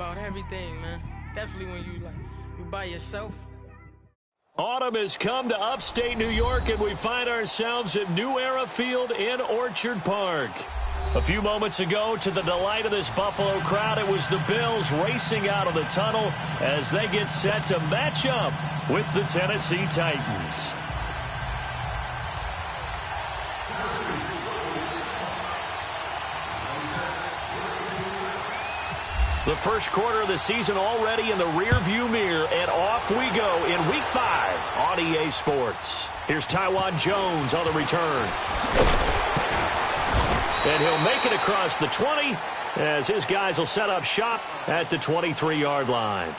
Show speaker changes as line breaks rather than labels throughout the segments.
about everything, man. Definitely when you by yourself.
Autumn has come to upstate New York, and we find ourselves at New Era Field in Orchard Park. A few moments ago, to the delight of this Buffalo crowd, it was the Bills racing out of the tunnel as they get set to match up with the Tennessee Titans. The first quarter of the season already in the rearview mirror, and off we go in Week 5 on EA Sports. Here's Taiwan Jones on the return. And he'll make it across the 20 as his guys will set up shop at the 23-yard line.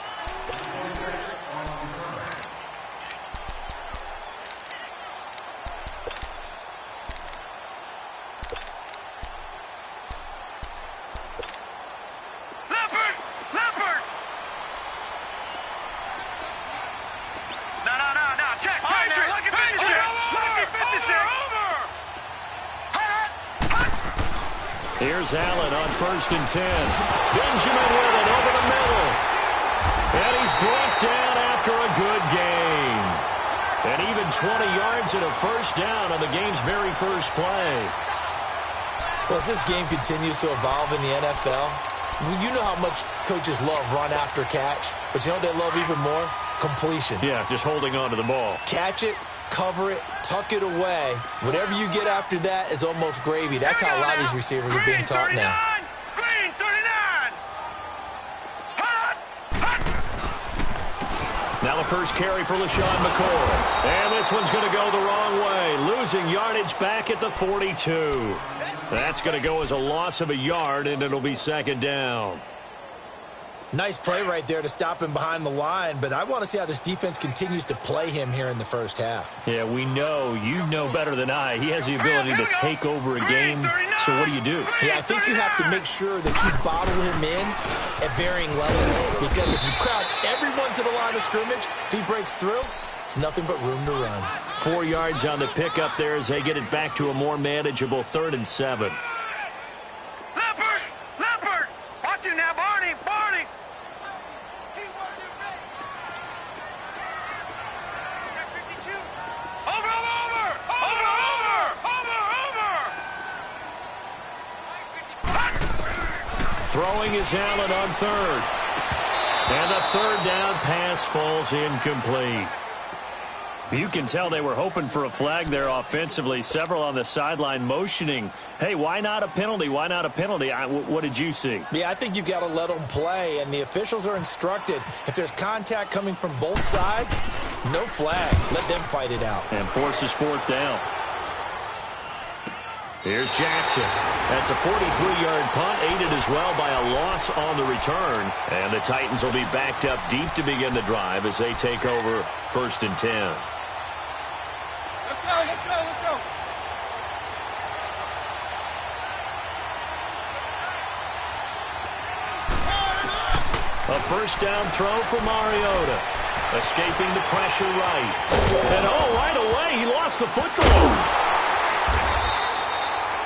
Here's Allen on 1st and 10. Benjamin with it over the middle. And he's brought down after a good gain. And even 20 yards and a first down on the game's very first play.
Well, as this game continues to evolve in the NFL, you know how much coaches love run after catch. But you know what they love even more? Completion.
Yeah, just holding on to the ball.
Catch it, cover it, tuck it away. Whatever you get after that is almost gravy. That's how a lot of these receivers are being taught now.
Green 39.
Now the first carry for LaShawn McCoy. And this one's going to go the wrong way. Losing yardage back at the 42. That's going to go as a loss of a yard, and it'll be second down.
Nice play right there to stop him behind the line, but I want to see how this defense continues to play him here in the first half.
Yeah, we know. You know better than I. He has the ability to take over a game, so what do?
Yeah, I think you have to make sure that you bottle him in at varying levels, because if you crowd everyone to the line of scrimmage, if he breaks through, it's nothing but room to run.
4 yards on the pickup there as they get it back to a more manageable 3rd and 7.
Leopard! Watch him now, Barney!
Throwing is Allen on 3rd. And the 3rd down pass falls incomplete. You can tell they were hoping for a flag there offensively. Several on the sideline motioning. Hey, why not a penalty? Why not a penalty? What did you see?
Yeah, I think you've got to let them play, and the officials are instructed. If there's contact coming from both sides, no flag. Let them fight it out.
And forces 4th down. Here's Jackson. That's a 43-yard punt, aided as well by a loss on the return. And the Titans will be backed up deep to begin the drive as they take over 1st and 10.
Let's go.
A first down throw for Mariota. Escaping the pressure right. And right away, he lost the football.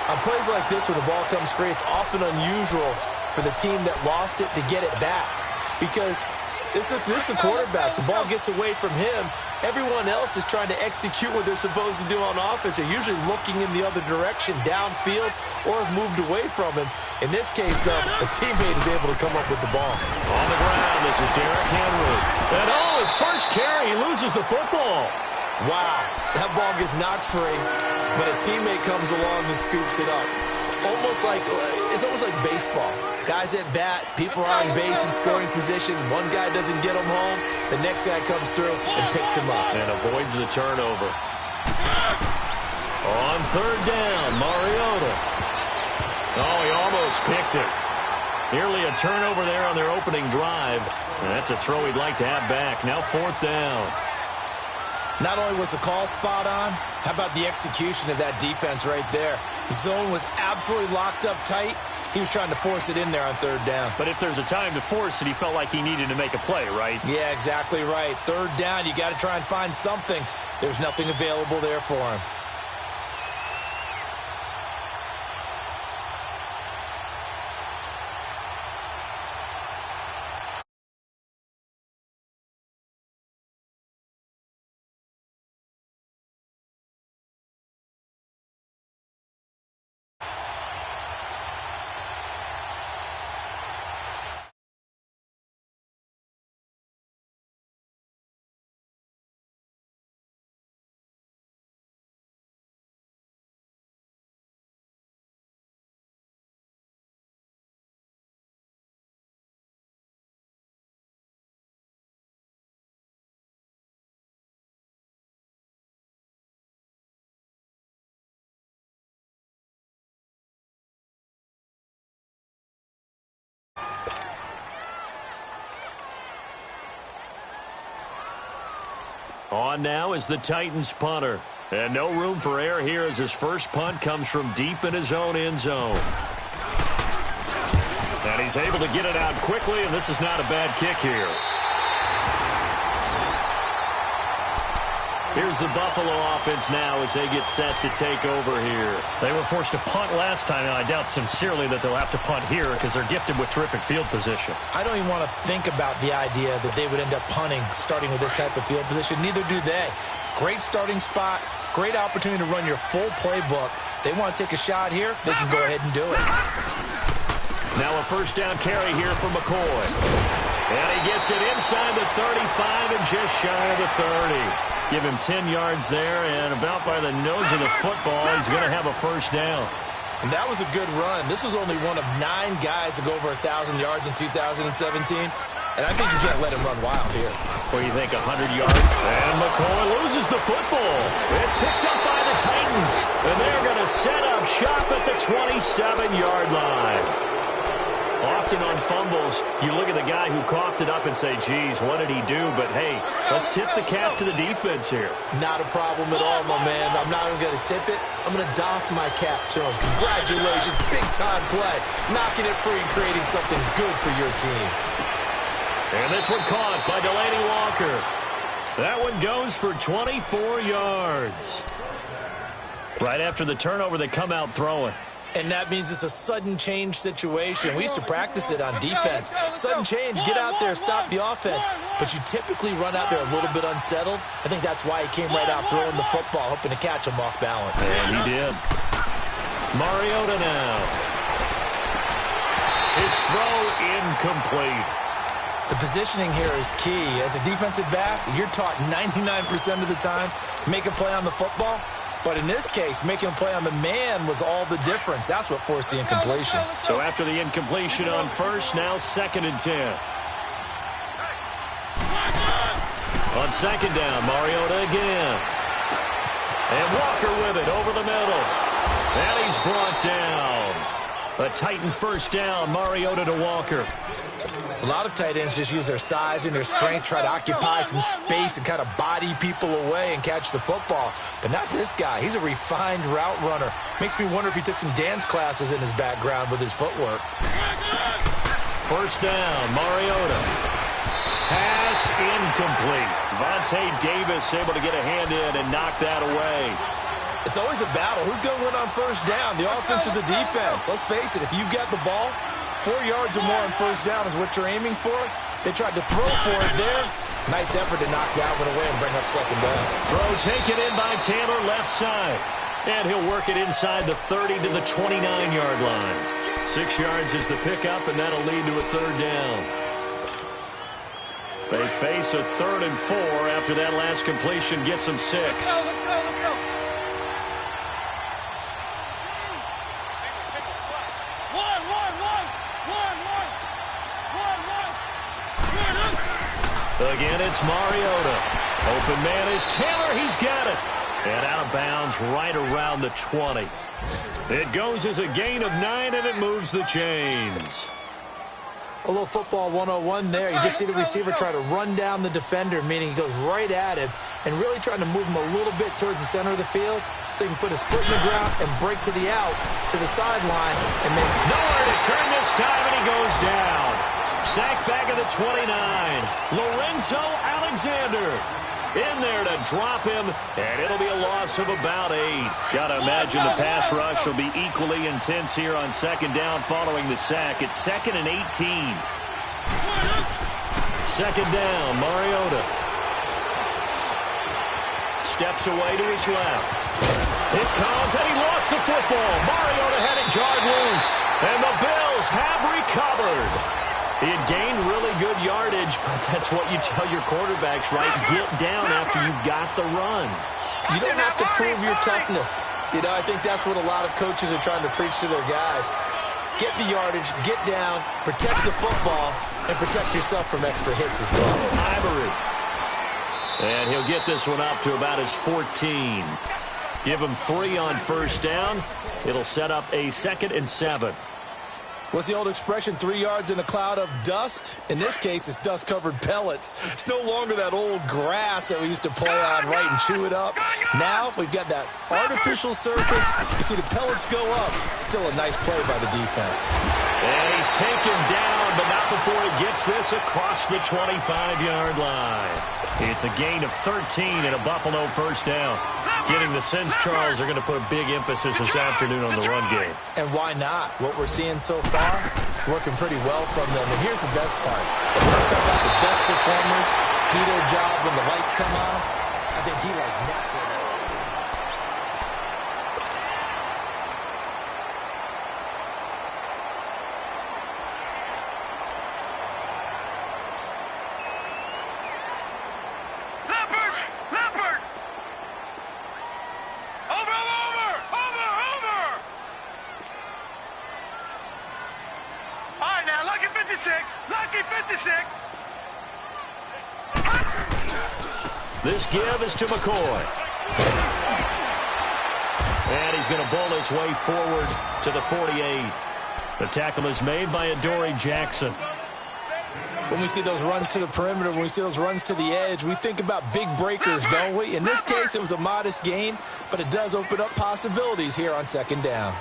On plays like this, when the ball comes free, it's often unusual for the team that lost it to get it back. Because this is the quarterback. The ball gets away from him. Everyone else is trying to execute what they're supposed to do on offense. They're usually looking in the other direction, downfield, or have moved away from him. In this case, though, a teammate is able to come up with the ball.
On the ground, this is Derrick Henry. And his first carry, he loses the football.
Wow, that ball gets knocked free, but a teammate comes along and scoops it up. It's almost like baseball. Guys at bat, people are on base in scoring position. One guy doesn't get him home, the next guy comes through and picks him up.
And avoids the turnover. On 3rd down, Mariota. He almost picked it. Nearly a turnover there on their opening drive. And that's a throw he'd like to have back. Now 4th down.
Not only was the call spot on, how about the execution of that defense right there? The zone was absolutely locked up tight. He was trying to force it in there on 3rd down.
But if there's a time to force it, he felt like he needed to make a play, right?
Yeah, exactly right. 3rd down, you got to try and find something. There's nothing available there for him.
On now is the Titans punter. And no room for error here as his first punt comes from deep in his own end zone. And he's able to get it out quickly, and this is not a bad kick here. Here's the Buffalo offense now as they get set to take over here.
They were forced to punt last time, and I doubt sincerely that they'll have to punt here because they're gifted with terrific field position.
I don't even want to think about the idea that they would end up punting starting with this type of field position. Neither do they. Great starting spot, great opportunity to run your full playbook. If they want to take a shot here, they can go ahead and do it.
Now a first down carry here for McCoy. And he gets it inside the 35 and just shy of the 30. Give him 10 yards there, and about by the nose of the football, he's going to have a first down.
And that was a good run. This was only one of 9 guys to go over 1,000 yards in 2017. And I think you can't let him run wild here.
What do you think, 100 yards? And McCoy loses the football. It's picked up by the Titans. And they're going to set up shop at the 27-yard line. Often on fumbles, you look at the guy who coughed it up and say, geez, what did he do? But, hey, let's tip the cap to the defense here.
Not a problem at all, my man. I'm not even going to tip it. I'm going to doff my cap to him. Congratulations. Big-time play. Knocking it free and creating something good for your team.
And this one caught by Delaney Walker. That one goes for 24 yards. Right after the turnover, they come out throwing.
And that means it's a sudden change situation. We used to practice it on defense. Sudden change, get out there, stop the offense. But you typically run out there a little bit unsettled. I think that's why he came right out throwing the football, hoping to catch him off balance.
And he did. Mariota now. His throw incomplete.
The positioning here is key. As a defensive back, you're taught 99% of the time, make a play on the football. But in this case, making a play on the man was all the difference. That's what forced the incompletion.
So after the incompletion on first, now 2nd and 10. On 2nd down, Mariota again. And Walker with it over the middle. And he's brought down. A Titan first down, Mariota to Walker.
A lot of tight ends just use their size and their strength, try to occupy some space and kind of body people away and catch the football. But not this guy. He's a refined route runner. Makes me wonder if he took some dance classes in his background with his footwork.
First down, Mariota. Pass incomplete. Vontae Davis able to get a hand in and knock that away.
It's always a battle. Who's going to win on first down, the offense or the defense? Let's face it, if you've got the ball, 4 yards or more on first down is what you're aiming for. They tried to throw for it there. Nice effort to knock that one away and bring up 2nd down.
Throw taken in by Taylor, left side. And he'll work it inside the 30 to the 29-yard line. 6 yards is the pickup, and that'll lead to a 3rd down. They face a 3rd and 4 after that last completion gets them 6.
Let's go.
Again, it's Mariota. Open man is Taylor. He's got it. And out of bounds right around the 20. It goes as a gain of 9, and it moves the chains.
A little football 101 there. You just see the receiver try to run down the defender, meaning he goes right at him and really trying to move him a little bit towards the center of the field so he can put his foot in the ground and break to the out, to the sideline, and then
nowhere to turn this time, and he goes down. Sacked back at the 29. Lorenzo Alexander in there to drop him, and it'll be a loss of about 8. Got to imagine the pass rush will be equally intense here on 2nd down following the sack. It's 2nd and 18. 2nd down, Mariota. Steps away to his left. It comes, and he lost the football. Mariota had it jarred loose, and the Bills have recovered. He had gained really good yardage, but that's what you tell your quarterbacks, right? Get down after you got the run.
You don't have to prove your toughness. You know, I think that's what a lot of coaches are trying to preach to their guys. Get the yardage, get down, protect the football, and protect yourself from extra hits as well.
Ivory. And he'll get this one up to about his 14. Give him 3 on first down. It'll set up a 2nd and 7.
What's the old expression, 3 yards in a cloud of dust? In this case, it's dust-covered pellets. It's no longer that old grass that we used to play on, right, and chew it up. Now we've got that artificial surface. You see the pellets go up. Still a nice play by the defense.
And he's taken down, but not before he gets this across the 25-yard line. It's a gain of 13 and a Buffalo first down. Getting the sense Charles are going to put a big emphasis this afternoon on the run game.
And why not? What we're seeing so far, working pretty well from them. And here's the best part. When I start out the best performers do their job when the lights come on, I think he likes natural.
Lucky 56.
This give is to McCoy. And he's going to bowl his way forward to the 48. The tackle is made by Adoree Jackson.
When we see those runs to the perimeter, when we see those runs to the edge, we think about big breakers, don't we? In this case, it was a modest gain, but it does open up possibilities here on second down.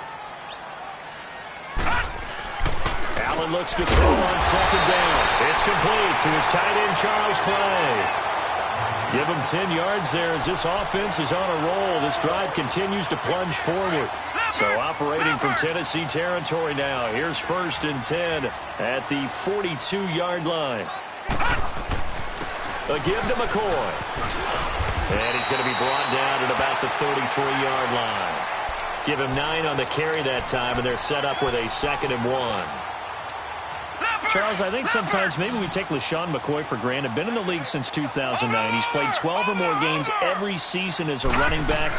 Allen looks to throw on second down. It's complete to his tight end, Charles Clay. Give him 10 yards there as this offense is on a roll. This drive continues to plunge forward. So operating from Tennessee territory now. Here's 1st and 10 at the 42-yard line. A give to McCoy. And he's going to be brought down at about the 33-yard line. Give him 9 on the carry that time, and they're set up with a 2nd and 1.
Charles, I think sometimes maybe we take LeSean McCoy for granted. Been in the league since 2009. He's played 12 or more games every season as a running back.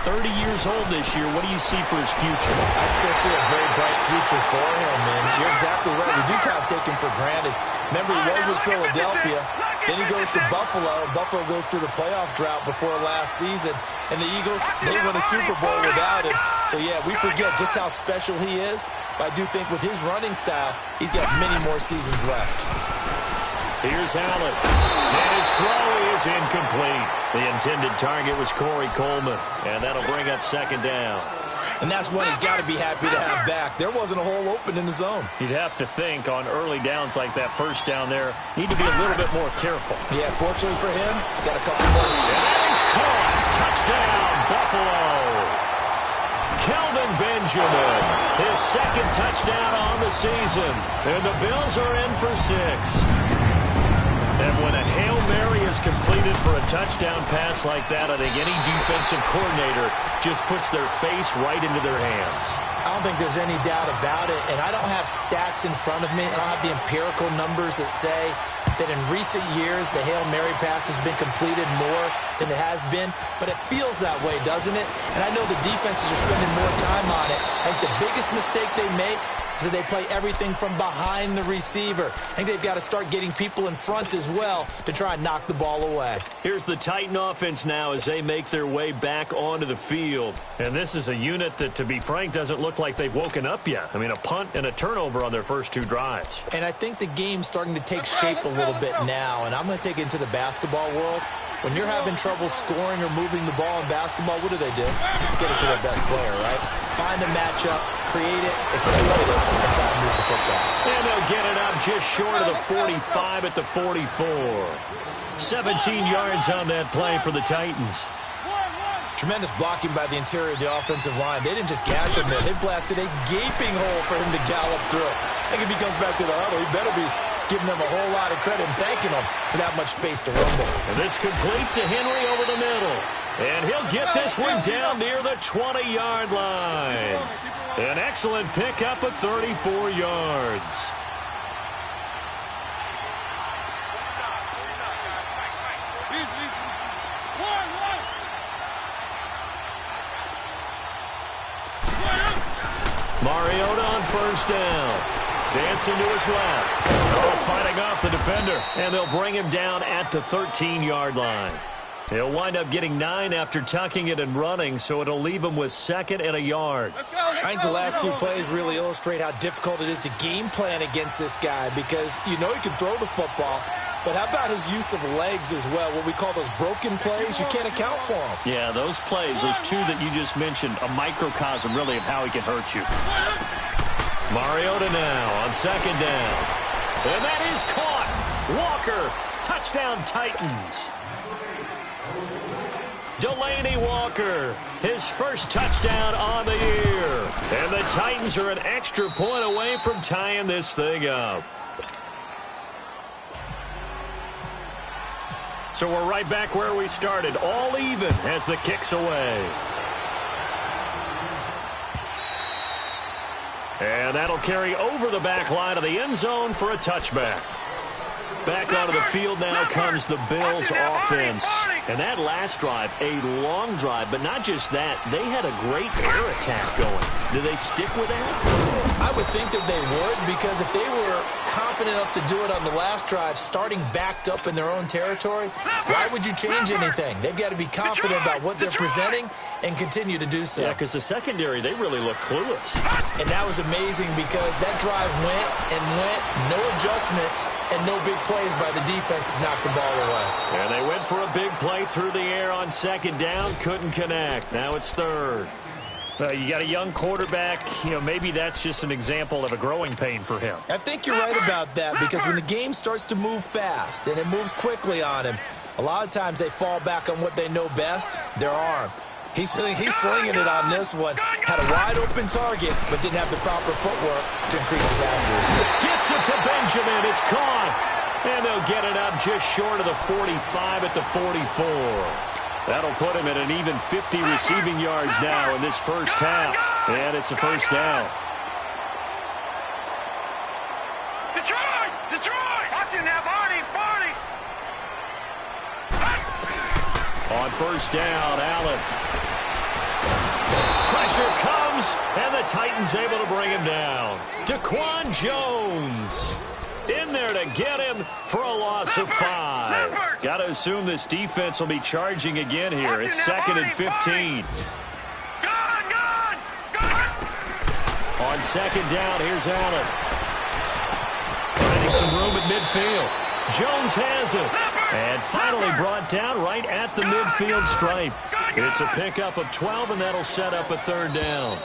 30 years old this year. What do you see for his future?
I still see a very bright future for him, and you're exactly right. We do kind of take him for granted. Remember, he was with Philadelphia. Then he goes to Buffalo. Buffalo goes through the playoff drought before last season. And the Eagles, they win a Super Bowl without him. So, yeah, we forget just how special he is. But I do think with his running style, he's got many more seasons left.
Here's Allen. And his throw is incomplete. The intended target was Corey Coleman. And that'll bring up 2nd down.
And that's one he's got to be happy to have back. There wasn't a hole open in the zone.
You'd have to think on early downs like that first down there, need to be a little bit more careful.
Yeah, fortunately for him, got a couple more.
And he's caught. Touchdown, Buffalo. Kelvin Benjamin, his 2nd touchdown on the season. And the Bills are in for 6. And when a Hail Mary is completed for a touchdown pass like that, I think any defensive coordinator just puts their face right into their hands.
I don't think there's any doubt about it, and I don't have stats in front of me. I don't have the empirical numbers that say that in recent years the Hail Mary pass has been completed more than it has been, but it feels that way, doesn't it? And I know the defenses are spending more time on it. I think the biggest mistake they make is that they play everything from behind the receiver. I think they've got to start getting people in front as well to try and knock the ball away.
Here's the Titan offense now as they make their way back onto the field.
And this is a unit that, to be frank, doesn't look like they've woken up yet. I mean, a punt and a turnover on their first 2 drives.
And I think the game's starting to take shape a little bit now, and I'm going to take it into the basketball world. When you're having trouble scoring or moving the ball in basketball, what do? Get it to their best player, right? Find a matchup, create it, exploit it, and try to move the football.
And they'll get it up just short of the 45 at the 44. 17 yards on that play for the Titans.
Tremendous blocking by the interior of the offensive line. They didn't just gash him there. They blasted a gaping hole for him to gallop through. I think if he comes back to the huddle, he better be giving them a whole lot of credit and thanking them for that much space to rumble.
And this complete to Henry over the middle. And he'll get this one down near the 20-yard line. An excellent pickup of 34 yards. Mariota on first down. Dancing to his left. Oh, fighting off the defender. And they'll bring him down at the 13-yard line. He'll wind up getting 9 after tucking it and running, so it'll leave him with 2nd and a yard.
I think the last 2 plays really illustrate how difficult it is to game plan against this guy because you know he can throw the football, but how about his use of legs as well? What we call those broken plays, you can't account for them.
Yeah, those plays, those 2 that you just mentioned, a microcosm really of how he can hurt you.
Mariota now on 2nd down. And that is caught. Walker, touchdown Titans. Delaney Walker, his first touchdown on the year. And the Titans are an extra point away from tying this thing up. So we're right back where we started, all even as the kick's away. And that'll carry over the back line of the end zone for a touchback. Back onto the field now comes the Bills offense. And that last drive, a long drive, but not just that. They had a great air attack going. Do they stick with that?
I would think that they would because if they were confident enough to do it on the last drive, starting backed up in their own territory, why would you change anything? They've got to be confident about what they're presenting and continue to do so.
Yeah, because the secondary, they really look clueless.
And that was amazing because that drive went and went, no adjustments, and no big plays by the defense to knock the ball away.
And they went for a big play through the air on 2nd down, couldn't connect. Now it's 3rd.
You got a young quarterback. You know, maybe that's just an example of a growing pain for him.
I think you're right about that because when the game starts to move fast and it moves quickly on him, a lot of times they fall back on what they know best, their arm. He's slinging it on this one. Had a wide-open target, but didn't have the proper footwork to increase his accuracy.
Gets it to Benjamin. It's caught. And they'll get it up just short of the 45 at the 44. That'll put him at an even 50 receiving yards now in this first half. And it's a first down.
Detroit! Detroit! Watch it now, Barney! Barney!
On first down, Allen. Pressure comes, and the Titans able to bring him down. Daquan Jones in there to get him for a loss of 5. Got to assume this defense will be charging again here. It's 2nd and 15.
Gone!
On 2nd down, here's Allen. Finding some room at midfield. Jones has it. And finally brought down right at the midfield stripe. It's a pickup of 12, and that'll set up a 3rd down.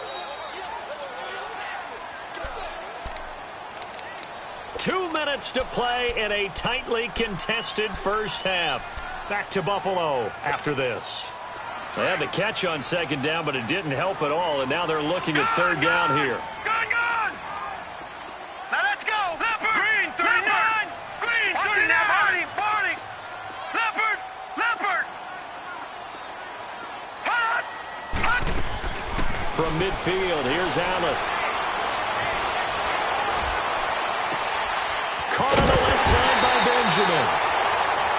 2 minutes to play in a tightly contested first half. Back to Buffalo after this. They had the catch on 2nd down, but it didn't help at all, and now they're looking at 3rd down here.
Gone! Now let's go! Leopard! Green, 39! Green, 39! Barney! Leopard! Hot!
From midfield, here's Allen. Caught on the left side by Benjamin.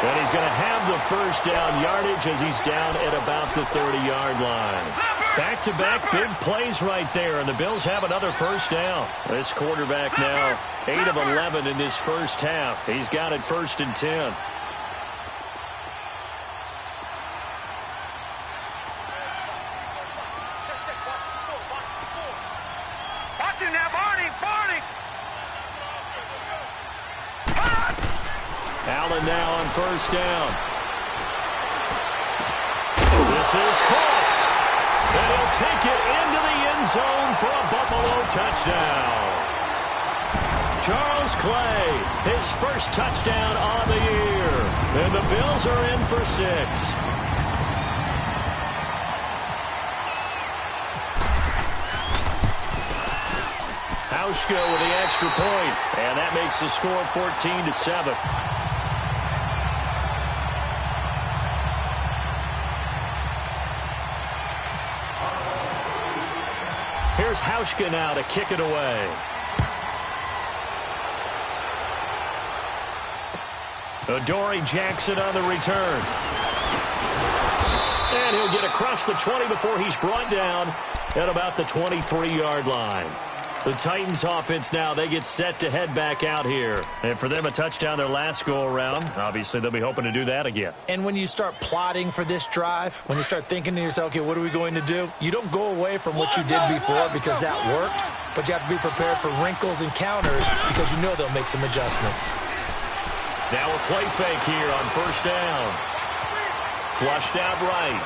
And he's going to have the first down yardage as he's down at about the 30-yard line. Back-to-back big plays right there, and the Bills have another first down. This quarterback now 8 of 11 in this first half. He's got it 1st and 10.
Watch it now, Barney!
Allen now on first down. This is caught. And he'll take it into the end zone for a Buffalo touchdown. Charles Clay, his first touchdown on the year. And the Bills are in for 6. Hauschka with the extra point, and that makes the score 14-7. Here's Hauschka now to kick it away. Adoree Jackson on the return. And he'll get across the 20 before he's brought down at about the 23-yard line. The Titans offense now, they get set to head back out here. And for them, a touchdown their last go-around. Obviously, they'll be hoping to do that again.
And when you start plotting for this drive, when you start thinking to yourself, okay, what are we going to do? You don't go away from what you did before because that worked, but you have to be prepared for wrinkles and counters because you know they'll make some adjustments.
Now a play fake here on first down. Flushed out right.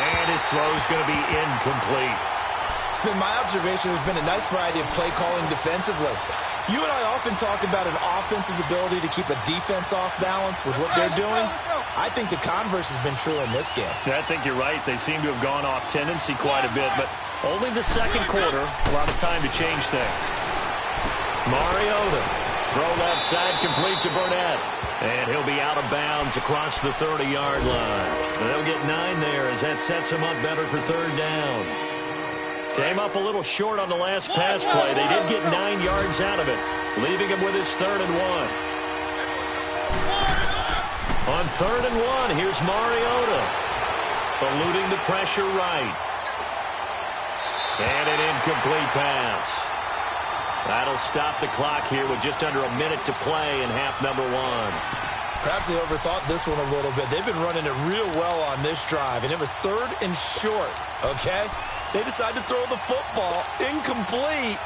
And his throw is going to be incomplete.
It's been my observation there's been a nice variety of play calling defensively. You and I often talk about an offense's ability to keep a defense off balance with what they're doing. I think the converse has been true in this game.
Yeah, I think you're right. They seem to have gone off tendency quite a bit, but only the second quarter, a lot of time to change things.
Mariota, throw left side, complete to Burnett. And he'll be out of bounds across the 30-yard line. They'll get 9 there as that sets him up better for third down. Came up a little short on the last pass play. They did get 9 yards out of it, leaving him with his 3rd and 1. On 3rd and 1, here's Mariota. Eluding the pressure right. And an incomplete pass. That'll stop the clock here with just under a minute to play in half number 1.
Perhaps they overthought this one a little bit. They've been running it real well on this drive, and it was 3rd and short, okay? They decided to throw the football incomplete.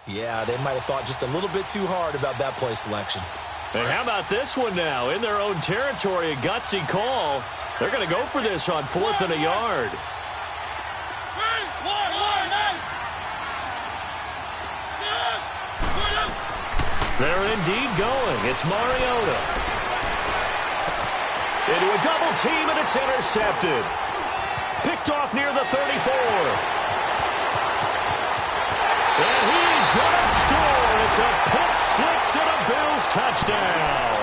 Yeah, they might have thought just a little bit too hard about that play selection.
And how about this one now? In their own territory, a gutsy call. They're going to go for this on 4th and a yard. They're indeed going. It's Mariota. Into a double team, and it's intercepted. Picked off near the 34. And he's going to score. It's a pick six and a Bills touchdown.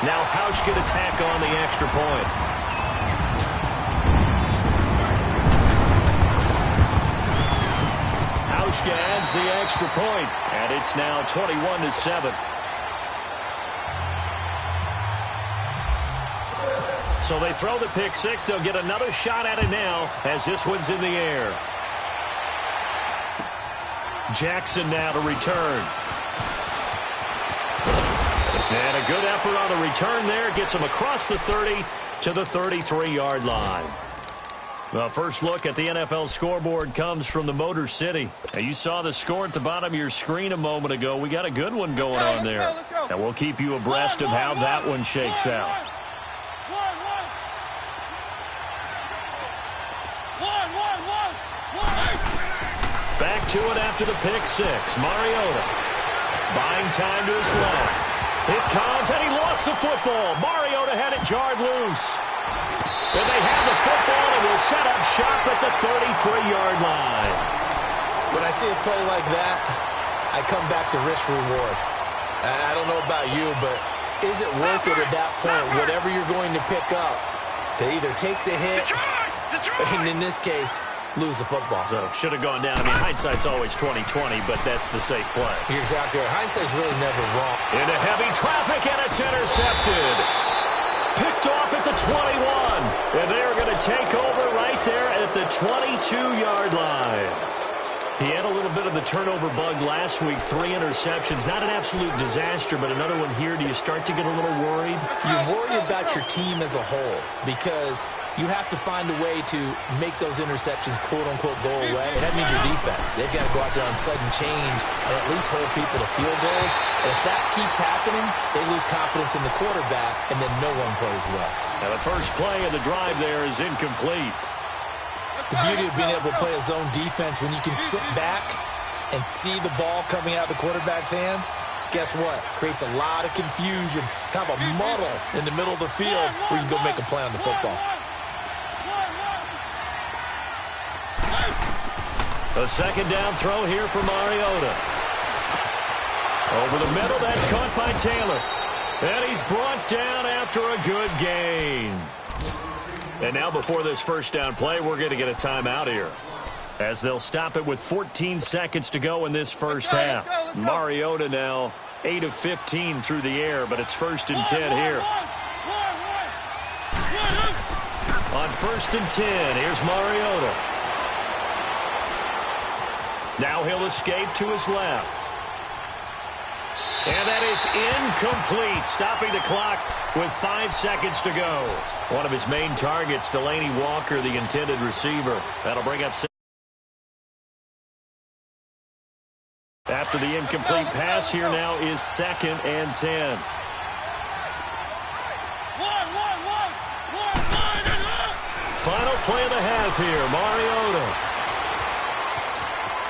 Now Hausch can attack on the extra point. Hausch adds the extra point, and it's now 21-7. So they throw the pick six. They'll get another shot at it now as this one's in the air. Jackson now to return. And a good effort on the return there. Gets him across the 30 to the 33-yard line. Well, first look at the NFL scoreboard comes from the Motor City. Now, you saw the score at the bottom of your screen a moment ago. We got a good one going on there. And we'll keep you abreast of how that one shakes out. Back to it after the pick six. Mariota buying time to his left. It comes, and he lost the football. Mariota had it jarred loose. And they have the football, and will set up shop at the 33-yard line.
When I see a play like that, I come back to risk-reward. I don't know about you, but is it worth it at that point, whatever you're going to pick up, to either take the hit, and in this case, lose the football?
So should have gone down. I mean, hindsight's always 20/20, but that's the safe play.
You're exactly right. Hindsight's really never wrong.
Into heavy traffic, and it's intercepted. Picked off at the 21. And they're going to take over right there at the 22-yard line. He had a little bit of the turnover bug last week. 3 interceptions. Not an absolute disaster, but another one here. Do you start to get a little worried?
You worry about your team as a whole because you have to find a way to make those interceptions, quote-unquote, go away. And that means your defense. They've got to go out there on sudden change and at least hold people to field goals. And if that keeps happening, they lose confidence in the quarterback, and then no one plays well.
Now the first play of the drive there is incomplete.
The beauty of being able to play a zone defense when you can sit back and see the ball coming out of the quarterback's hands, guess what? Creates a lot of confusion, kind of a muddle in the middle of the field where you can go make a play on the football.
A second down throw here for Mariota. Over the middle, that's caught by Taylor. And he's brought down after a good gain. And now before this first down play, we're going to get a timeout here, as they'll stop it with 14 seconds to go in this first half. Mariota now 8 of 15 through the air, but it's 1st and 10 here. On 1st and 10, here's Mariota. Now he'll escape to his left. And that is incomplete, stopping the clock with 5 seconds to go. One of his main targets, Delaney Walker, the intended receiver. That'll bring up... After the incomplete pass, here now is 2nd and 10. Final play of the half here, Mariota.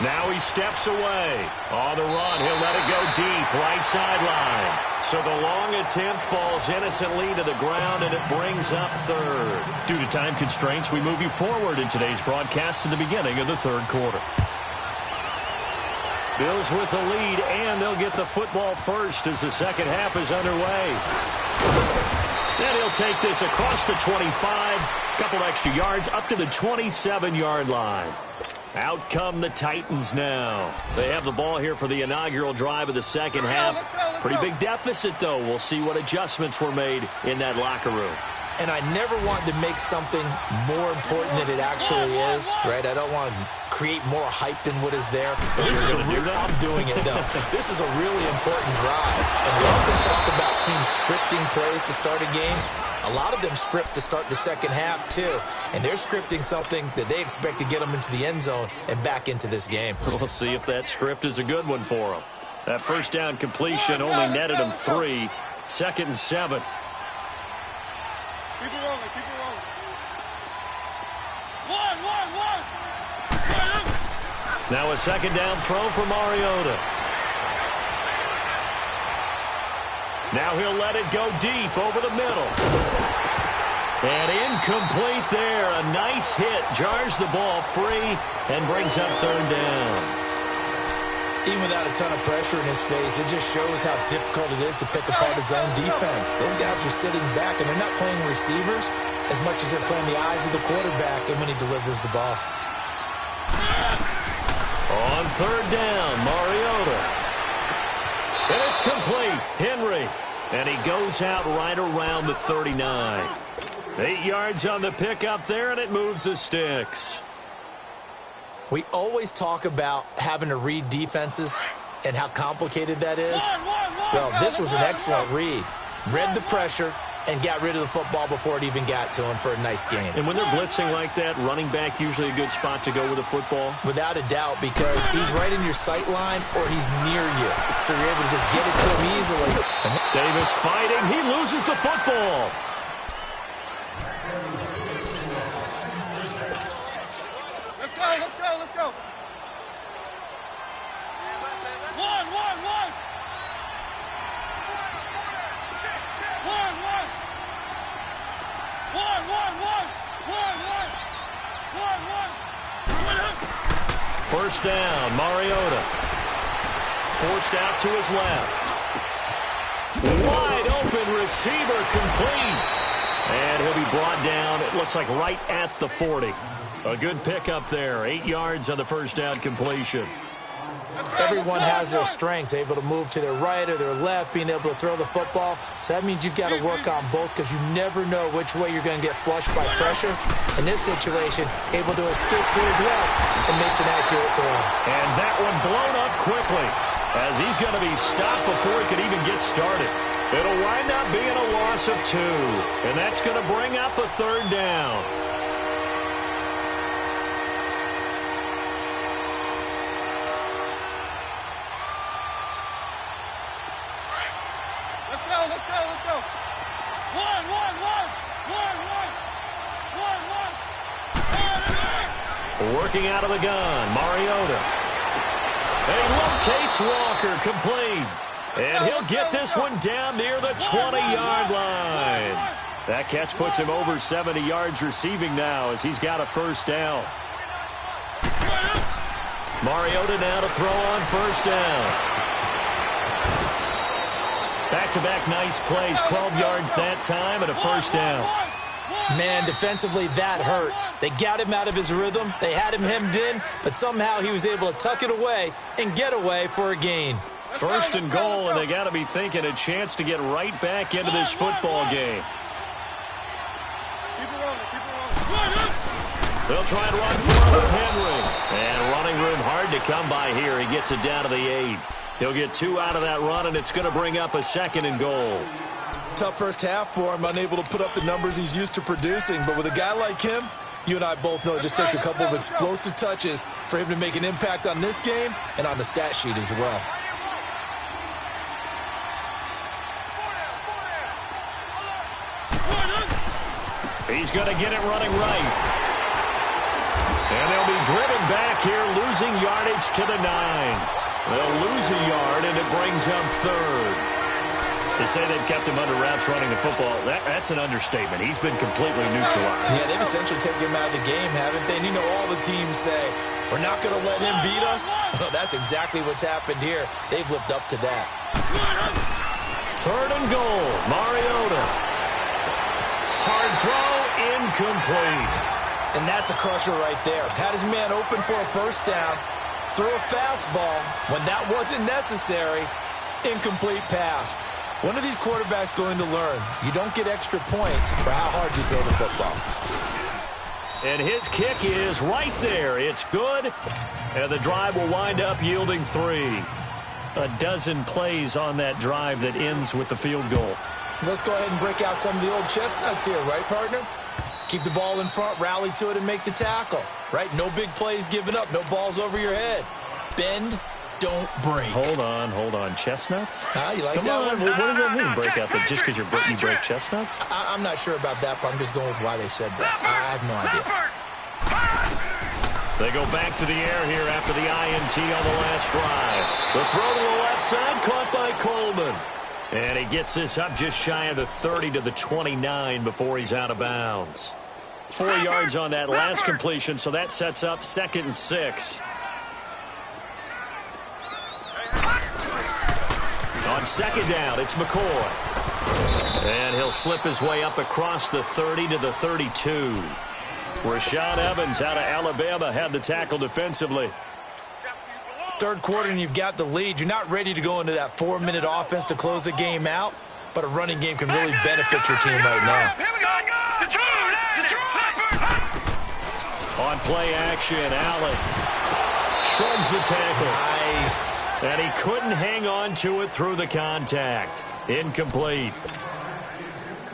Now he steps away. On the run, he'll let it go deep, right sideline. So the long attempt falls innocently to the ground, and it brings up 3rd. Due to time constraints, we move you forward in today's broadcast to the beginning of the 3rd quarter. Bills with the lead, and they'll get the football first as the second half is underway. And he'll take this across the 25, couple extra yards up to the 27-yard line. Out come the Titans now. They have the ball here for the inaugural drive of the second half. Pretty big deficit, though. We'll see what adjustments were made in that locker room.
And I never want to make something more important than it actually is, right? I don't want to create more hype than what is there. This is I'm doing it, though. This is a really important drive. And we often talk about teams scripting plays to start a game. A lot of them script to start the second half, too. And they're scripting something that they expect to get them into the end zone and back into this game.
We'll see if that script is a good one for them. That first down completion only netted them 3. 2nd and 7.
Keep it rolling, keep it rolling. One.
Now a second down throw for Mariota. Now he'll let it go deep over the middle. And incomplete there. A nice hit. Jars the ball free and brings up 3rd down.
Even without a ton of pressure in his face, it just shows how difficult it is to pick apart his own defense. Those guys are sitting back, and they're not playing receivers as much as they're playing the eyes of the quarterback and when he delivers the ball.
On 3rd down, Mariota. And it's complete. Henry. And he goes out right around the 39. 8 yards on the pickup there, and it moves the sticks.
We always talk about having to read defenses and how complicated that is. Well, this was an excellent read. Read the pressure and got rid of the football before it even got to him for a nice game.
And when they're blitzing like that, running back usually a good spot to go with the football?
Without a doubt, because he's right in your sight line or he's near you. So you're able to just get it to him easily.
Davis fighting. He loses the football.
Let's go. One.
First down, Mariota. Forced out to his left. Wide open receiver complete. And he'll be brought down, it looks like right at the 40. A good pickup there. 8 yards on the first down completion.
Everyone has their strengths, able to move to their right or their left, being able to throw the football. So that means you've got to work on both because you never know which way you're going to get flushed by pressure. In this situation, able to escape to his left and makes an accurate throw.
And that one blown up quickly as he's going to be stopped before he could even get started. It'll wind up being a loss of 2. And that's going to bring up a 3rd down.
Let's go. One.
Working out of the gun, Mariota. And he locates Walker, complete. And he'll get this one down near the 20-yard line. That catch puts him over 70 yards receiving now as he's got a 1st down. Mariota now to throw on 1st down. Back-to-back nice plays, 12 yards that time and a 1st down.
Man, defensively, that hurts. They got him out of his rhythm. They had him hemmed in, but somehow he was able to tuck it away and get away for a gain.
1st and goal, and they got to be thinking a chance to get right back into this football game. They'll try and run for it with Henry. And running room hard to come by here. He gets it down to the 8. He'll get 2 out of that run, and it's going to bring up a 2nd and goal.
Tough first half for him, unable to put up the numbers he's used to producing. But with a guy like him, you and I both know it just takes a couple of explosive touches for him to make an impact on this game and on the stat sheet as well.
He's going to get it running right. And they'll be driven back here, losing yardage to the 9. They'll lose a yard, and it brings up 3rd. To say they've kept him under wraps running the football, that's an understatement. He's been completely neutralized.
Yeah, they've essentially taken him out of the game, haven't they? And you know all the teams say, we're not going to let him beat us. Well, that's exactly what's happened here. They've lived up to that.
3rd and goal, Mariota. Hard throw, incomplete.
And that's a crusher right there. Had his man open for a 1st down, throw a fastball when that wasn't necessary, incomplete pass. When are these quarterbacks going to learn? You don't get extra points for how hard you throw the football.
And his kick is right there. It's good. And the drive will wind up yielding 3. A dozen plays on that drive that ends with the field goal.
Let's go ahead and break out some of the old chestnuts here, right, partner? Keep the ball in front, rally to it, and make the tackle, right? No big plays given up, no balls over your head. Bend, don't break.
Hold on. Chestnuts?
You like
Come
that
on.
one?
What does that mean, break out? Just because you break chestnuts?
I'm not sure about that, but I'm just going with why they said that. I have no idea.
They go back to the air here after the INT on the last drive. The throw to the left side, caught by Coleman. And he gets this up just shy of the 30 to the 29 before he's out of bounds. 4 yards on that last completion, so that sets up 2nd and 6. On 2nd down, it's McCoy. And he'll slip his way up across the 30 to the 32. Rashaan Evans out of Alabama had the tackle defensively.
3rd quarter and you've got the lead. You're not ready to go into that 4-minute offense to close the game out, but a running game can really benefit your team right now.
Here we go.
On play action, Allen shrugs the tackle.
Nice.
And he couldn't hang on to it through the contact. Incomplete.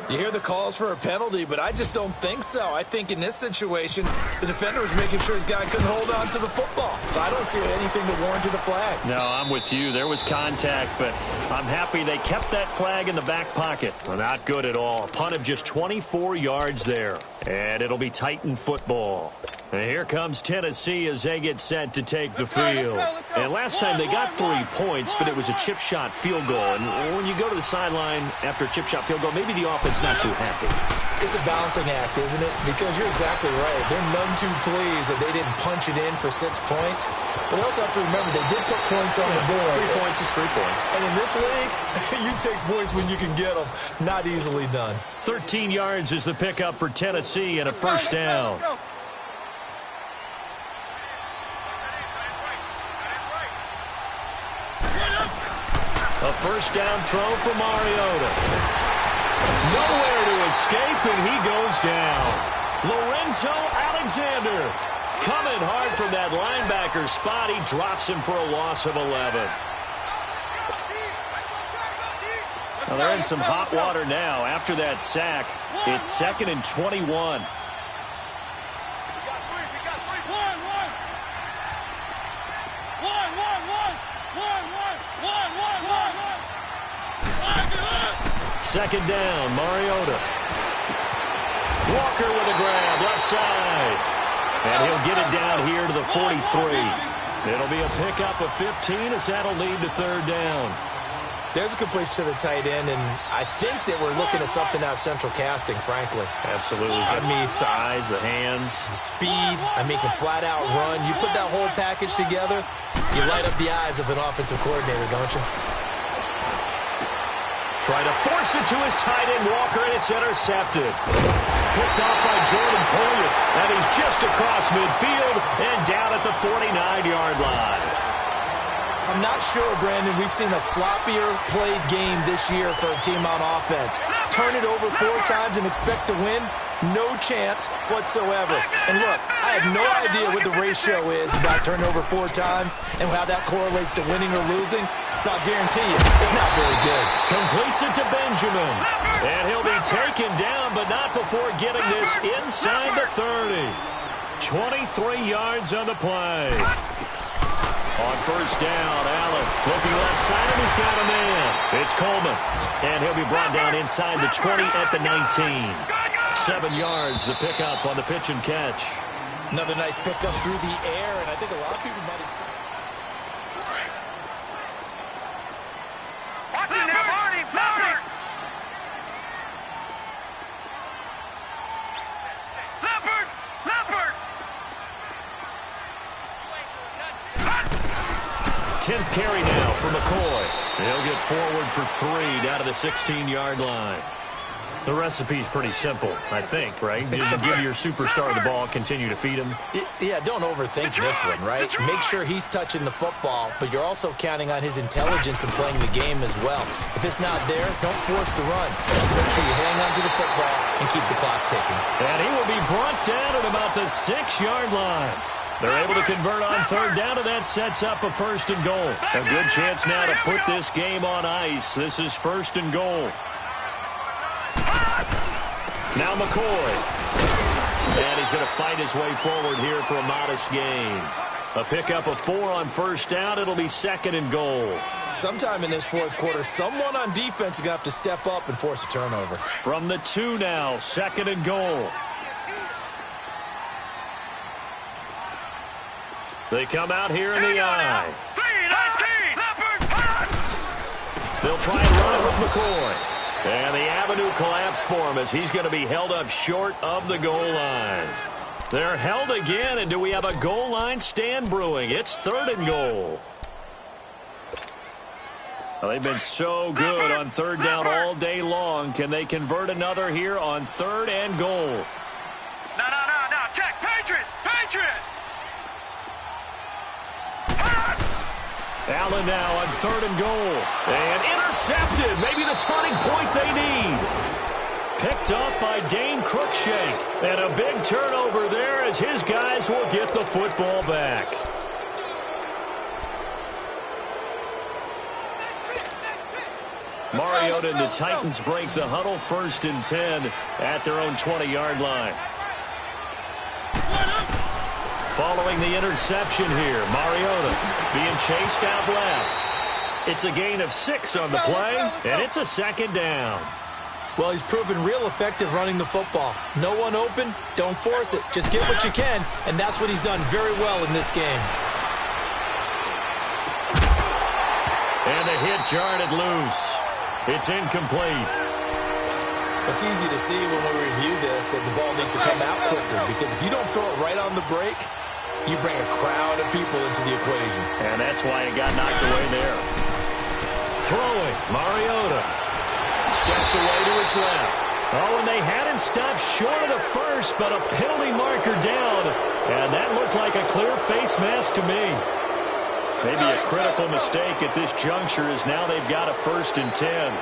You hear the calls for a penalty, but I just don't think so. I think in this situation, the defender was making sure his guy couldn't hold on to the football. So I don't see anything to warrant the flag.
No, I'm with you. There was contact, but I'm happy they kept that flag in the back pocket. Well, not good at all. A punt of just 24 yards there. And it'll be Titan football. And here comes Tennessee as they get set to take the field. And last time they got 3 points, but it was a chip shot field goal. And when you go to the sideline after a chip shot field goal, maybe the offense not too happy.
It's a balancing act, isn't it? Because you're exactly right. They're none too pleased that they didn't punch it in for 6 points. But they also have to remember they did put points on the board.
3 points is 3 points.
And in this league, you take points when you can get them. Not easily done.
13 yards is the pickup for Tennessee and a 1st down. A 1st down throw for Mariota. Nowhere to escape, and he goes down. Lorenzo Alexander coming hard from that linebacker spot. He drops him for a loss of 11. Well, they're in some hot water now. After that sack, it's 2nd and 21. Second down, Mariota. Walker with a grab, left side. And he'll get it down here to the 43. It'll be a pickup of 15 as that'll lead to 3rd down.
There's a completion to the tight end, and I think that we're looking at something out of Central Casting, frankly.
Absolutely.
I mean,
size, the hands.
Speed, I mean, can flat out run. You put that whole package together, you light up the eyes of an offensive coordinator, don't you?
Try to force it to his tight end, Walker, and it's intercepted. Picked off by Jordan Poyer, and he's just across midfield and down at the 49-yard line.
I'm not sure, Brandon, we've seen a sloppier played game this year for a team on offense. Turn it over 4 times and expect to win? No chance whatsoever. And look, I have no idea what the ratio is about turning over 4 times and how that correlates to winning or losing. But I'll guarantee you, it's not very good.
Completes it to Benjamin. And he'll be taken down, but not before getting this inside the 30. 23 yards on the play. On first down, Allen looking left side, and he's got a man. It's Coleman. And he'll be brought down inside the 20 at the 19. 7 yards, the pickup on the pitch and catch.
Another nice pickup through the air, and I think a lot of people might expect.
Watch it now, Barney! Leopard! Leopard! Leopard!
10th carry now for McCoy. He'll get forward for 3 down to the 16-yard line. The recipe's pretty simple, I think, right? Just give your superstar the ball, continue to feed him.
Yeah, don't overthink this one, right? Make sure he's touching the football, but you're also counting on his intelligence in playing the game as well. If it's not there, don't force the run. Just make sure you hang on to the football and keep the clock ticking.
And he will be brought down at about the 6-yard line. They're able to convert on 3rd down, and that sets up a 1st and goal. A good chance now to put this game on ice. This is 1st and goal. Now McCoy. And he's going to fight his way forward here for a modest gain. A pickup of 4 on 1st down. It'll be 2nd and goal.
Sometime in this 4th quarter, someone on defense is going to have to step up and force a turnover.
From the 2 now, 2nd and goal. They come out here in the eye. They'll try and run it with McCoy. And the avenue collapsed for him as he's going to be held up short of the goal line. They're held again, and do we have a goal line stand brewing? It's 3rd and goal. Well, they've been so good on 3rd down all day long. Can they convert another here on 3rd and goal?
No. Check. Patriot.
Allen now on 3rd and goal. And intercepted. Maybe the turning point they need. Picked up by Dane Cruikshank. And a big turnover there as his guys will get the football back. Mariota and the Titans break the huddle, 1st and 10 at their own 20-yard line. Following the interception here, Mariota being chased out left. It's a gain of 6 on the play, and it's a 2nd down.
Well, he's proven real effective running the football. No one open, don't force it. Just get what you can, and that's what he's done very well in this game.
And the hit jarred it loose. It's incomplete.
It's easy to see when we review this that the ball needs to come out quicker, because if you don't throw it right on the break, you bring a crowd of people into the equation.
And that's why it got knocked away there. Throwing, Mariota. Steps away to his left. Oh, and they had him stopped short of the 1st, but a penalty marker down. And that looked like a clear face mask to me. Maybe a critical mistake at this juncture is now they've got a 1st and 10.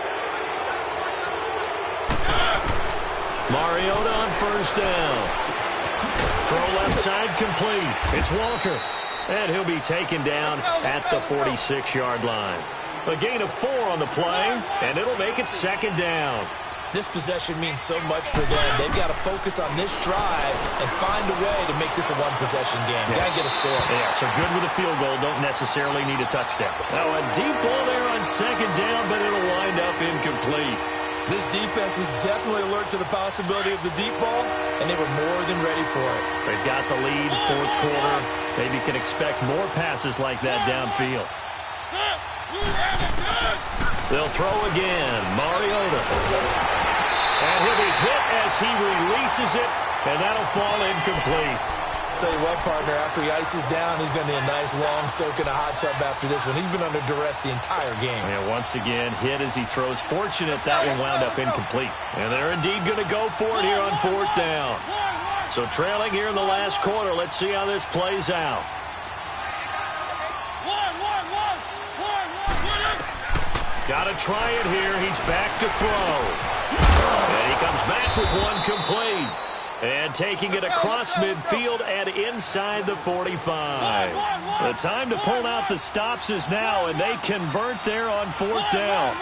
Mariota on 1st down. Throw left side complete. It's Walker. And he'll be taken down at the 46-yard line. A gain of 4 on the play, and it'll make it second down.
This possession means so much for them. They've got to focus on this drive and find a way to make this a one-possession game.
Yes.
Got to get a score.
Yeah, so good with a field goal. Don't necessarily need a touchdown. Now a deep ball there on second down, but it'll wind up incomplete.
This defense was definitely alert to the possibility of the deep ball, and they were more than ready for it.
They've got the lead, fourth quarter. Maybe can expect more passes like that downfield. They'll throw again. Mariota. And he'll be hit as he releases it, and that'll fall incomplete.
Tell you what, partner, after he ices down, he's going to need a nice long soak in a hot tub after this one. He's been under duress the entire game.
And once again, hit as he throws. Fortunate that one wound up incomplete. And they're indeed going to go for it here on fourth down. So trailing here in the last quarter. Let's see how this plays out. Got to try it here. He's back to throw. And he comes back with one complete. And taking it across midfield and inside the 45. The time to pull out the stops is now, and they convert there on fourth down.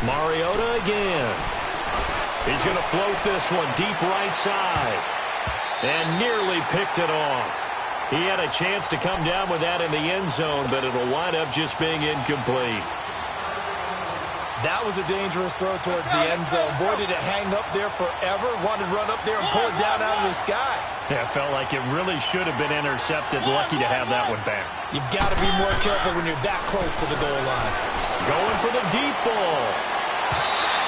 Mariota again. He's going to float this one deep right side. And nearly picked it off. He had a chance to come down with that in the end zone, but it'll wind up just being incomplete.
That was a dangerous throw towards the end zone. Boy, did it hang up there forever. Wanted to run up there and pull it down out of the sky.
Yeah, it felt like it really should have been intercepted. Lucky to have that one back.
You've got to be more careful when you're that close to the goal line.
Going for the deep ball.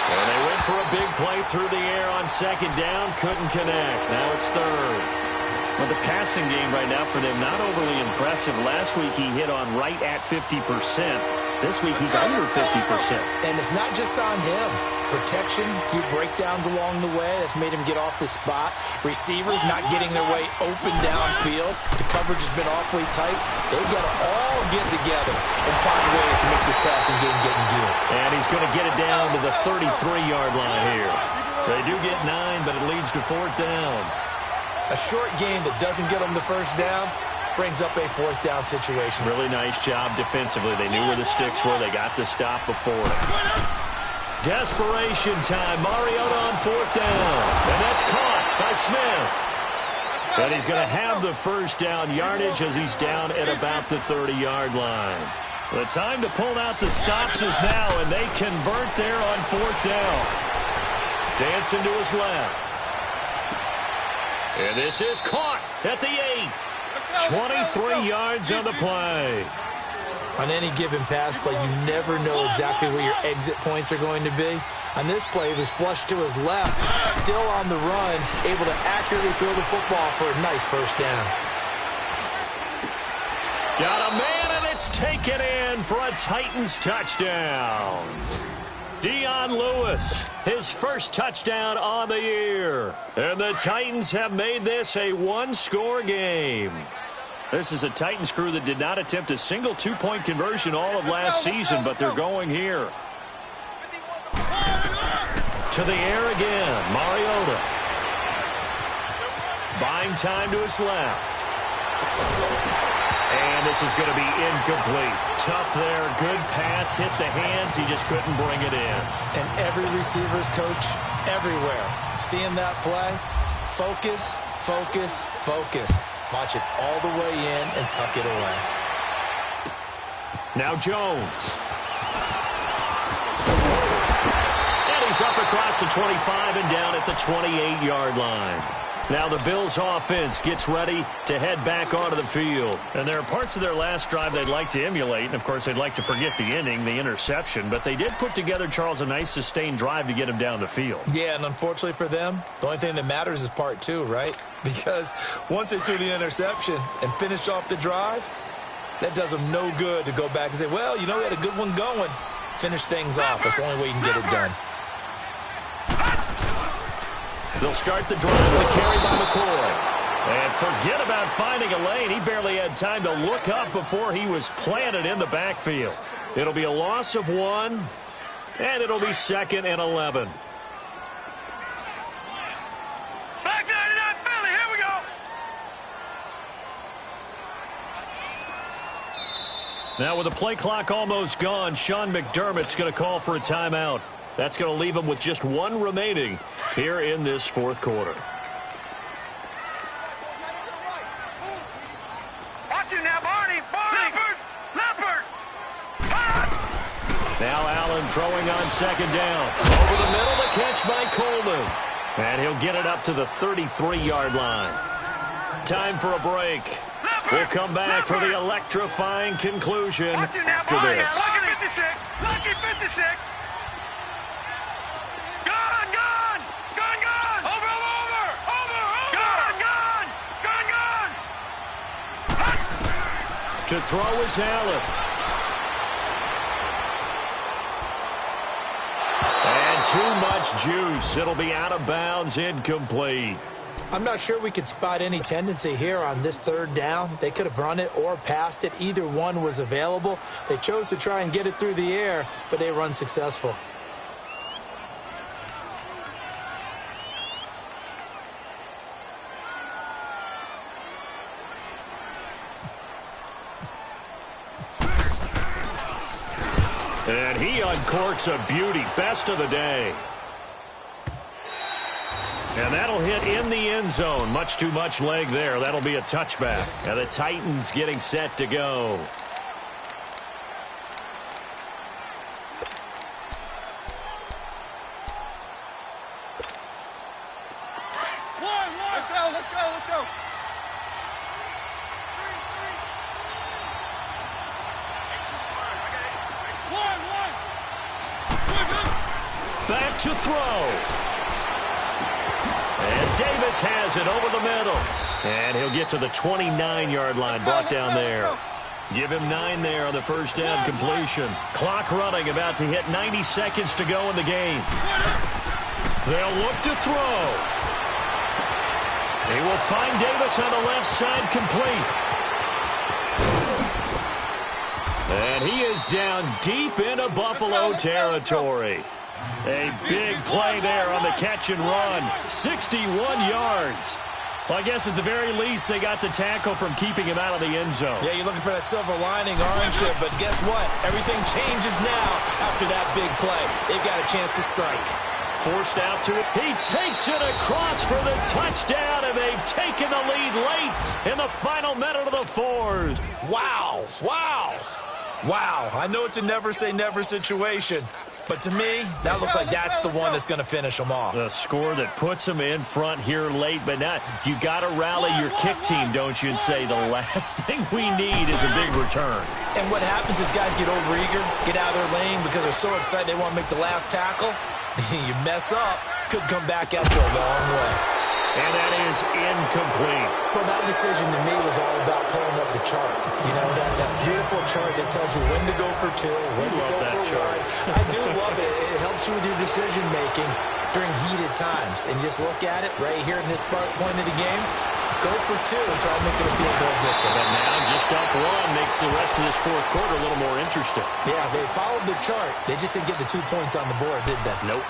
And they went for a big play through the air on second down. Couldn't connect. Now it's third.
Well, the passing game right now for them, not overly impressive. Last week he hit on right at 50%. This week he's under 50%.
And it's not just on him. Protection, a few breakdowns along the way. That's made him get off the spot. Receivers not getting their way open downfield. The coverage has been awfully tight. They've got to all get together and find ways to make this passing game get in gear.
And he's going to get it down to the 33-yard line here. They do get 9, but it leads to fourth down.
A short game that doesn't get them the first down brings up a fourth down situation.
Really nice job defensively. They knew where the sticks were. They got the stop before it. Desperation time. Mariota on fourth down. And that's caught by Smith. And he's going to have the first down yardage as he's down at about the 30-yard line. The time to pull out the stops is now, and they convert there on fourth down. Dancing to his left. And this is caught at the 8. 23 yards on the play.
On any given pass play, you never know exactly where your exit points are going to be. On this play, it was flushed to his left, still on the run, able to accurately throw the football for a nice first down.
Got a man, and it's taken in for a Titans touchdown. Dion Lewis, his first touchdown on the year. And the Titans have made this a one-score game. This is a Titans crew that did not attempt a single two-point conversion all of last season, but they're going here. To the air again, Mariota. Buying time to his left. And this is going to be incomplete. Tough there, good pass, hit the hands, he just couldn't bring it in.
And every receiver's coach everywhere, seeing that play, focus, focus, focus. Watch it all the way in and tuck it away.
Now Jones. And he's up across the 25 and down at the 28-yard line. Now the Bills offense gets ready to head back onto the field. And there are parts of their last drive they'd like to emulate. And, of course, they'd like to forget the ending, the interception. But they did put together, Charles, a nice sustained drive to get him down the field.
Yeah, and unfortunately for them, the only thing that matters is part 2, right? Because once they threw the interception and finished off the drive, that does them no good to go back and say, well, you know, we had a good one going. Finish things off. That's the only way you can get it done.
They'll start the drive with a carry by McCoy. And forget about finding a lane. He barely had time to look up before he was planted in the backfield. It'll be a loss of 1, and it'll be 2nd and 11.
Back 99 Philly, here we go.
Now with the play clock almost gone, Sean McDermott's going to call for a timeout. That's going to leave him with just one remaining here in this fourth quarter.
Watch it now, Barney. Leopard.
Now Allen throwing on second down. Over the middle, the catch by Coleman. And he'll get it up to the 33-yard line. Time for a break. We'll come back for the electrifying conclusion after this.
Lucky 56. Lucky 56. Gone. Over. Gone.
To throw is Allen. And too much juice. It'll be out of bounds, incomplete.
I'm not sure we could spot any tendency here on this third down. They could have run it or passed it. Either one was available. They chose to try and get it through the air, but they were unsuccessful.
And he uncorks a beauty. Best of the day. And that'll hit in the end zone. Much too much leg there. That'll be a touchback. And the Titans getting set to go.
Let's go.
Back to throw. And Davis has it over the middle. And he'll get to the 29-yard line, brought down there. Give him 9 there on the first down completion. Clock running, about to hit 90 seconds to go in the game. They'll look to throw. He will find Davis on the left side, complete. And he is down deep into Buffalo territory. A big play there on the catch and run. 61 yards. Well, I guess at the very least, they got the tackle from keeping him out of the end zone.
Yeah, you're looking for that silver lining, aren't you? But guess what? Everything changes now after that big play. They've got a chance to strike.
Forced out to it. He takes it across for the touchdown, and they've taken the lead late in the final minute of the fourth.
Wow. I know it's a never-say-never situation. But to me, that looks like that's the one that's going to finish them off.
The score that puts them in front here late, but now you got to rally your kick team, don't you, and say the last thing we need is a big return.
And what happens is guys get overeager, get out of their lane because they're so excited they want to make the last tackle. You mess up, could come back at you a long way.
And that is incomplete.
Well, that decision to me was all about pulling up the chart. You know, that beautiful chart that tells you when to go for 2, when to go for 1. I do love it. It helps you with your decision-making during heated times. And just look at it right here in this point of the game. Go for 2 and try to make it a field goal difference.
But now just up 1 makes the rest of this fourth quarter a little more interesting.
Yeah, they followed the chart. They just didn't get the 2 points on the board, did they?
Nope.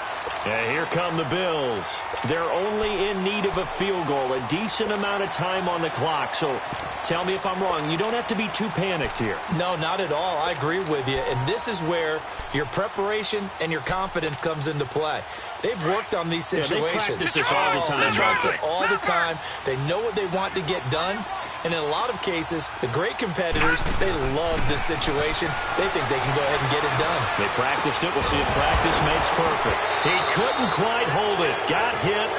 And here come the Bills. They're only in need of a field goal, a decent amount of time on the clock. So tell me if I'm wrong. You don't have to be too panicked here.
No, not at all. I agree with you. And this is where your preparation and your confidence comes into play. They've worked on these situations.
Yeah, they practice this all the time.
They practice it all the time. They know what they want to get done. And in a lot of cases, the great competitors, they love this situation. They think they can go ahead and get it done.
They practiced it. We'll see if practice makes perfect. He couldn't quite hold it. Got hit.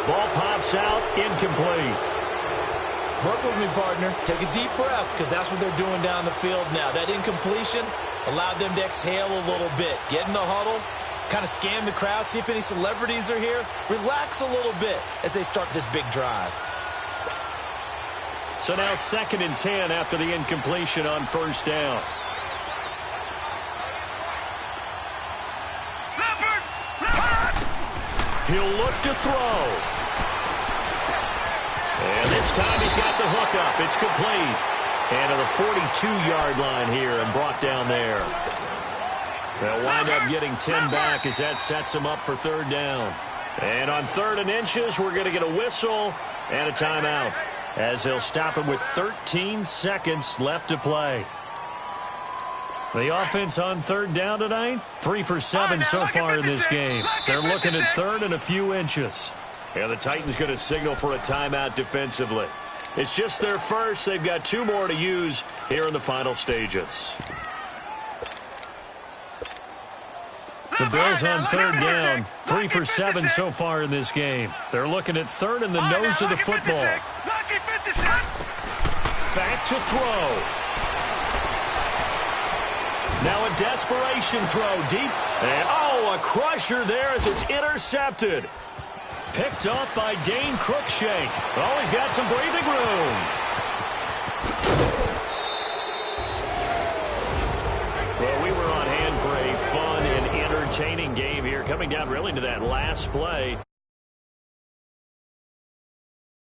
Ball pops out. Incomplete.
Work with me, partner. Take a deep breath because that's what they're doing down the field now. That incompletion allowed them to exhale a little bit. Get in the huddle. Kind of scan the crowd. See if any celebrities are here. Relax a little bit as they start this big drive.
So now 2nd and 10 after the incompletion on first down. He'll look to throw. And this time he's got the hook up. It's complete. And to the 42-yard line here and brought down there. They'll wind up getting 10 back as that sets them up for 3rd down. And on 3rd and inches, we're going to get a whistle and a timeout, as they'll stop him with 13 seconds left to play. The offense on third down tonight, 3 for 7 so far in this game. They're looking at third and a few inches. Yeah, the Titans going to signal for a timeout defensively. It's just their first. They've got 2 more to use here in the final stages. The Bills on third down, 3 for 7 so far in this game. They're looking at third and the nose of the football. Back to throw. Now a desperation throw deep. And, a crusher there as it's intercepted. Picked up by Dane Cruikshank. Oh, he's got some breathing room. Well, we were on hand for a fun and entertaining game here, coming down really to that last play.